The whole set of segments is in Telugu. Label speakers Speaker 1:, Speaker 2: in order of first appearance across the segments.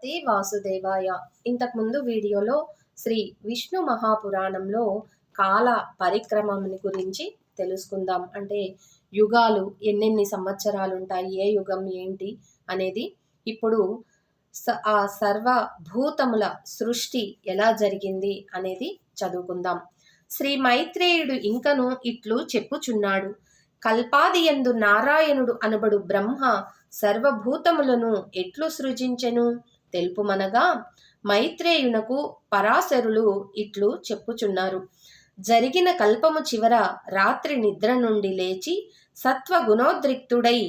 Speaker 1: నమస్తే వాసుదేవాయ. ఇంతకుముందు వీడియోలో శ్రీ విష్ణు మహాపురాణంలో కాల పరిక్రమని గురించి తెలుసుకుందాం. అంటే యుగాలు ఎన్నెన్ని సంవత్సరాలు ఉంటాయి, ఏ యుగం ఏంటి అనేది. ఇప్పుడు ఆ సర్వభూతముల సృష్టి ఎలా జరిగింది అనేది చదువుకుందాం. శ్రీ మైత్రేయుడు ఇంకను ఇట్లు చెప్పుచున్నాడు. కల్పాదియందు నారాయణుడు అనబడు బ్రహ్మ సర్వభూతములను ఎట్లు సృజించెను తెలుపుమనగా, మైత్రేయునకు పరాశరులు ఇట్లు చెప్పుచున్నారు. జరిగిన కల్పము చివర రాత్రి నిద్ర నుండి లేచి సత్వగుణోద్రిక్తుడై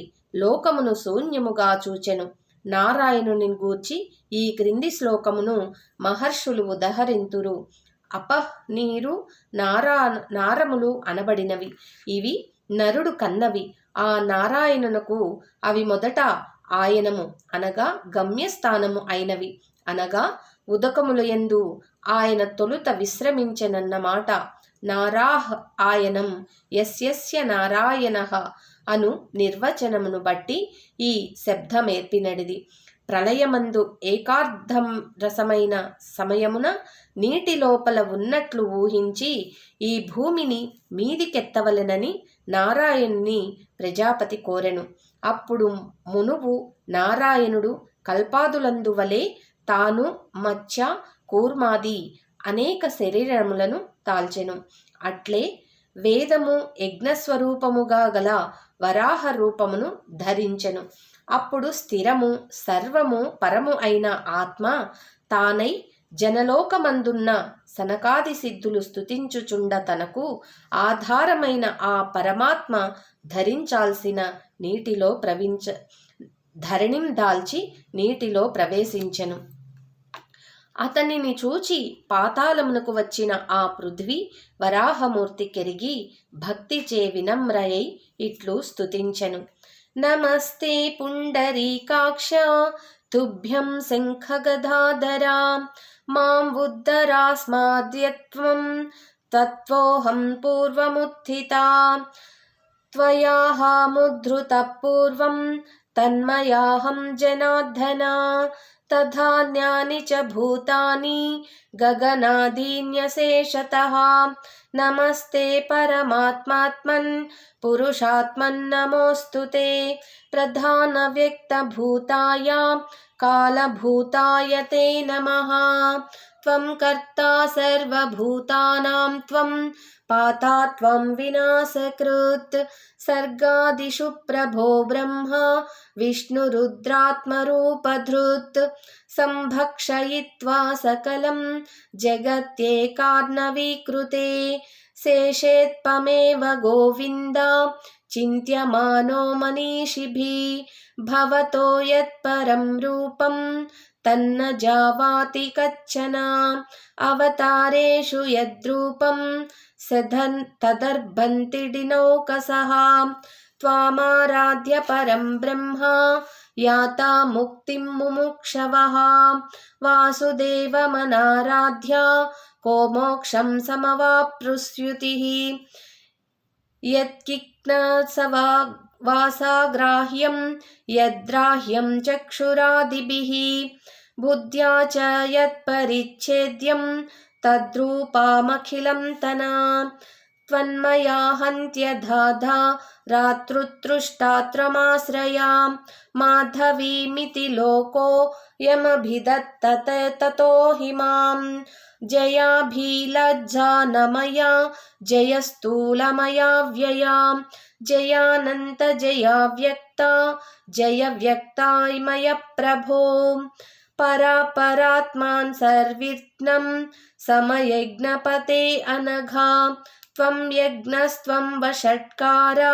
Speaker 1: లోకమును శూన్యముగా చూచెను. నారాయణుని గూర్చి ఈ క్రింది శ్లోకమును మహర్షులు ఉదహరింతురు. నీరు నారములు అనబడినవి. ఇవి నరుడు కన్నవి. ఆ నారాయణునకు అవి మొదట ఆయనము అనగా గమ్యస్థానము అయినవి. అనగా ఉదకములయందు ఆయన తొలుత విశ్రమించెనన్నమాట. నారాహ్ ఆయనం యస్యస్య నారాయణః అను నిర్వచనమును బట్టి ఈ శబ్దమేర్పినడిది. ప్రళయమందు ఏకార్ధం రసమైన సమయమున నీటి లోపల ఉన్నట్లు ఊహించి ఈ భూమిని మీదికెత్తవలెనని నారాయణుని ప్రజాపతి కోరెను. అప్పుడు మునువు నారాయణుడు కల్పాదులందువలే తాను మత్స్య కూర్మాది అనేక శరీరములను తాల్చెను. అట్లే వేదము యజ్ఞస్వరూపముగా గల వరాహ రూపమును ధరించెను. అప్పుడు స్థిరము సర్వము పరము అయిన ఆత్మ తానై జనలోకమందున్న సనకాది సిద్ధులు స్తుతించుచుండ తనకు ఆధారమైన ఆ పరమాత్మ ధరించాల్సిన నీటిలో ధరణిం దాల్చి నీటిలో ప్రవేశించెను. అతనిని చూచి పాతాళమునకు వచ్చిన ఆ పృథ్వీ వరాహమూర్తి కెరిగి భక్తిచే వినమ్రయై ఇట్లు స్తుతించెను. నమస్తే పుండరీకాక్ష తుభ్యం శంఖగదాధరా మాం ఉద్ధరాస్మాద్యత్వం తత్వోహం పూర్వముత్థితా త్వయాహముద్ధృత పూర్వం తన్మయాహం జనార్దనా తథాన్యాని చ భూతాని గగనాదీన్యశేషతః నమస్తే పరమాత్మాత్మన్ పురుషాత్మన్ నమోస్తుతే ప్రధాన వ్యక్త భూతాయ కాలభూతాయ తే నమః త్వం కర్తా సర్వభూతానాం త్వం పాతా త్వం వినాశకృత్ సర్గాదిషు ప్రభో బ్రహ్మ విష్ణురుద్రాత్మరూపధృత్ సంభక్షయిత్వా సకలం జగత్యేకార్ణవీకృతే శేషేత్పమేవ గోవింద చింత్యమానో మనీషిభిః భవతో యత్పరం రూపం తన్న జావాతి కచ్చన అవతారేషు యద్రూపం తదర్భంతిడినౌకసః త్వామారాధ్య పరం బ్రహ్మ యాతా ముక్తిం ముముక్షవః వాసుదేవమనారాధ్య కో మోక్షం సమవాప్నుష్యతి యత్కిక్నసవా వాసాగ్రాహ్యం యద్రాహ్యం చక్షురాదిభిః బుద్ధ్యా చ యత్పరిచ్ఛేద్యం తద్రూపమఖిలం తనా త్వన్మయా హంత్యధాధా రాతృతృష్టాత్రమాశ్రయా మాధవీమితి లోకో యమభిదత్తత తతో హిమాం జయాభిలజ్జానమయా జయస్థూలమయా వ్యయా జయానంత జయా వ్యక్త జయ వ్యక్తామయ ప్రభో పరాత్మాన్ సర్విఘ్నం సమయజ్ఞపతే అనఘా త్వం యజ్ఞస్త్వం వషట్కారా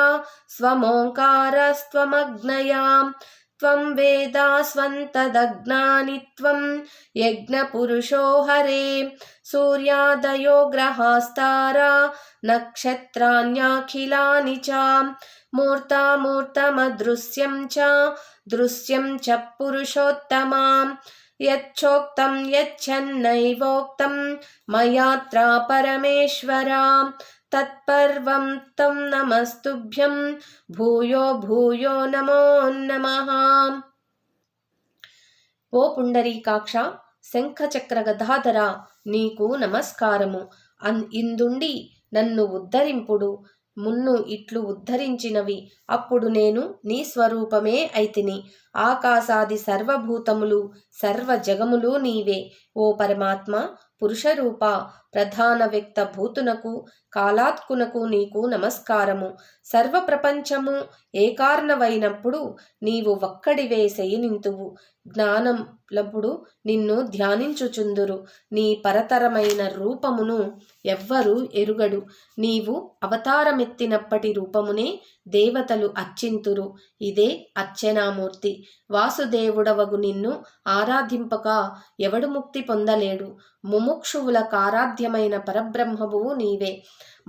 Speaker 1: స్వమోంకారస్త్వమగ్నయా త్వం వేదాస్వంతదజ్ఞాని త్వం యజ్ఞపురుషో హరే సూర్యాదయో గ్రహాస్తారా నక్షత్రాణ్యఖిలాని చ మూర్తామూర్తమదృశ్యం చ దృశ్యం చ పురుషోత్తమా యచ్చోక్తం యచ్చన్నైవోక్తం మయాత్ర పరమేశ్వరా తత్పర్వం తం నమస్తుభ్యం భూయో భూయో నమో నమః. ఓ పుండరీకాక్ష, శంఖచక్ర గదాధర, నీకు నమస్కారము. ఇందుండి నన్ను ఉద్ధరింపుడు. మున్ను ఇట్లు ఉద్ధరించినవి, అప్పుడు నేను నీ స్వరూపమే అయితిని. ఆకాశాది సర్వభూతములు సర్వ జగములు నీవే. ఓ పరమాత్మ, పురుషరూప, ప్రధాన వ్యక్త భూతునకు కాలాత్కునకు నీకు నమస్కారము. సర్వ ప్రపంచము ఏకార్ణవైనప్పుడు నీవు ఒక్కడివే శయనింతువు. జ్ఞానములప్పుడు నిన్ను ధ్యానించుచుందురు. నీ పరతరమైన రూపమును ఎవ్వరు ఎరుగడు. నీవు అవతారమెత్తినప్పటి రూపమునే దేవతలు అర్చింతురు. ఇదే అర్చనామూర్తి. వాసుదేవుడవగు నిన్ను ఆరాధింపక ఎవడు ముక్తి పొందలేడు. ముముక్షువుల కారాధ్యమైన పరబ్రహ్మవువు నీవే.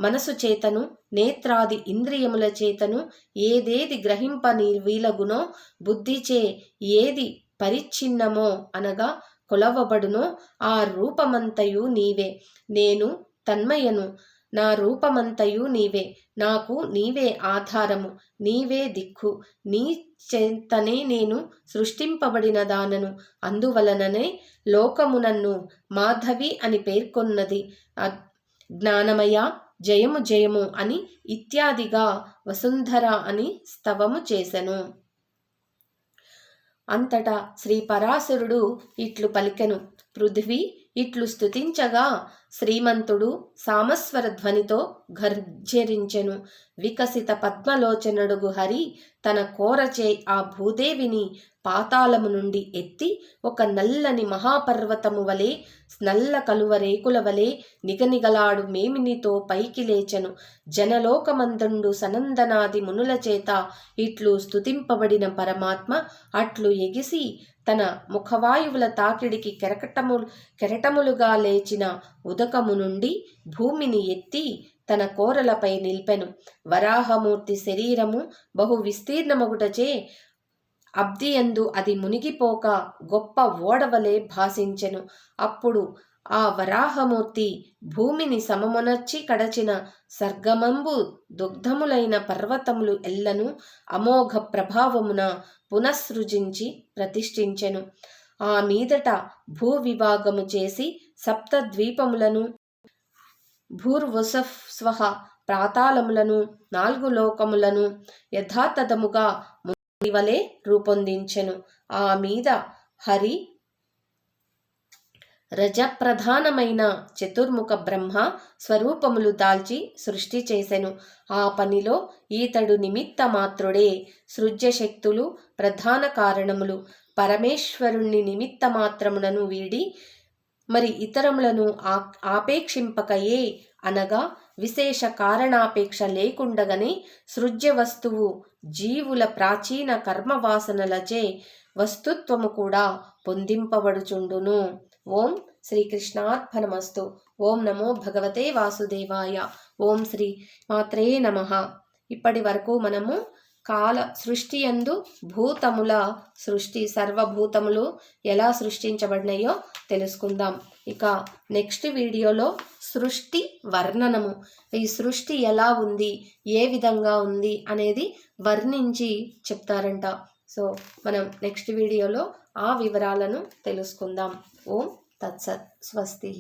Speaker 1: మనసు చేతను నేత్రాది ఇంద్రియముల చేతను ఏదేది గ్రహింప వీలగునో, బుద్ధిచే ఏది పరిచ్ఛిన్నమో అనగా కొలవబడునో ఆ రూపమంతయు నీవే. నేను తన్మయను, నా రూపమంతయు నీవే. నాకు నీవే ఆధారము, నీవే దిక్కు. నీ చేతనే నేను సృష్టింపబడిన దానను. అందువలననే లోకము నన్ను మాధవి అని పేర్కొన్నది. జ్ఞానమయ, జయము జయము అని ఇత్యాదిగా వసుంధర అని స్తవము చేసెను. అంతటా శ్రీ పరాశరుడు ఇట్లు పలికెను. పృథ్వీ ఇట్లు స్తుతించగా శ్రీమంతుడు సామస్వర ధ్వనితో గర్జరించెను. వికసిత పద్మలోచనుడుగు హరి తన కోరచే ఆ భూదేవిని పాతాళము నుండి ఎత్తి ఒక నల్లని మహాపర్వతము వలె, నల్ల కలువ రేకుల వలె నిగనిగలాడు మేమినితో పైకి లేచెను. జనలోకమందుండు సనందనాది మునుల చేత ఇట్లు స్తుతింపబడిన పరమాత్మ అట్లు ఎగిసి తన ముఖవాయువుల తాకిడికి కెరటములుగా లేచిన ఉదకము నుండి భూమిని ఎత్తి తన కోరలపై నిల్పెను. వరాహమూర్తి శరీరము బహు విస్తీర్ణమగుటచే అబ్దియందు అది మునిగిపోక గొప్ప ఓడవలే భాసించెను. అప్పుడు ఆ వరాహమూర్తి భూమిని సమమునర్చి కడచిన సర్గమంబు దుగ్ధములైన పర్వతములు ఎల్లను అమోఘ ప్రభావమున పునఃసృజించి ప్రతిష్ఠించెను. ఆ మీదట భూవిభాగము చేసి సప్తద్వీపములను, భూర్వసుస్వహ పాతాళములను, 4 లోకములను యథాతథముగా వలె రూపొందించెను. ఆ మీద హరి రజప్రధానమైన చతుర్ముఖ బ్రహ్మ స్వరూపములు దాల్చి సృష్టి చేసెను. ఆ పనిలో ఈతడు నిమిత్త మాత్రుడే. సృజ్యశక్తులు ప్రధాన కారణములు. పరమేశ్వరుణ్ణి నిమిత్త మాత్రములను వీడి మరి ఇతరములను ఆపేక్షింపకయే అనగా విశేష కారణాపేక్ష లేకుండగనే సృజ్య వస్తువు జీవుల ప్రాచీన కర్మవాసనలచే వస్తుత్వము కూడా పొందింపబడుచుండును. ఓం శ్రీకృష్ణార్పణమస్తు. ఓం నమో భగవతే వాసుదేవాయ. ఓం శ్రీ మాత్రే నమః. ఇప్పటి వరకు మనము కాల సృష్టి యందు భూతముల సృష్టి, సర్వభూతములు ఎలా సృష్టించబడినాయో తెలుసుకుందాం. ఇక నెక్స్ట్ వీడియోలో సృష్టి వర్ణనము, ఈ సృష్టి ఎలా ఉంది, ఏ విధంగా ఉంది అనేది వర్ణించి చెప్తారంట. సో మనం నెక్స్ట్ వీడియోలో ఆ వివరాలను తెలుసుకుందాం. ఓం తత్సత్. స్వస్తి.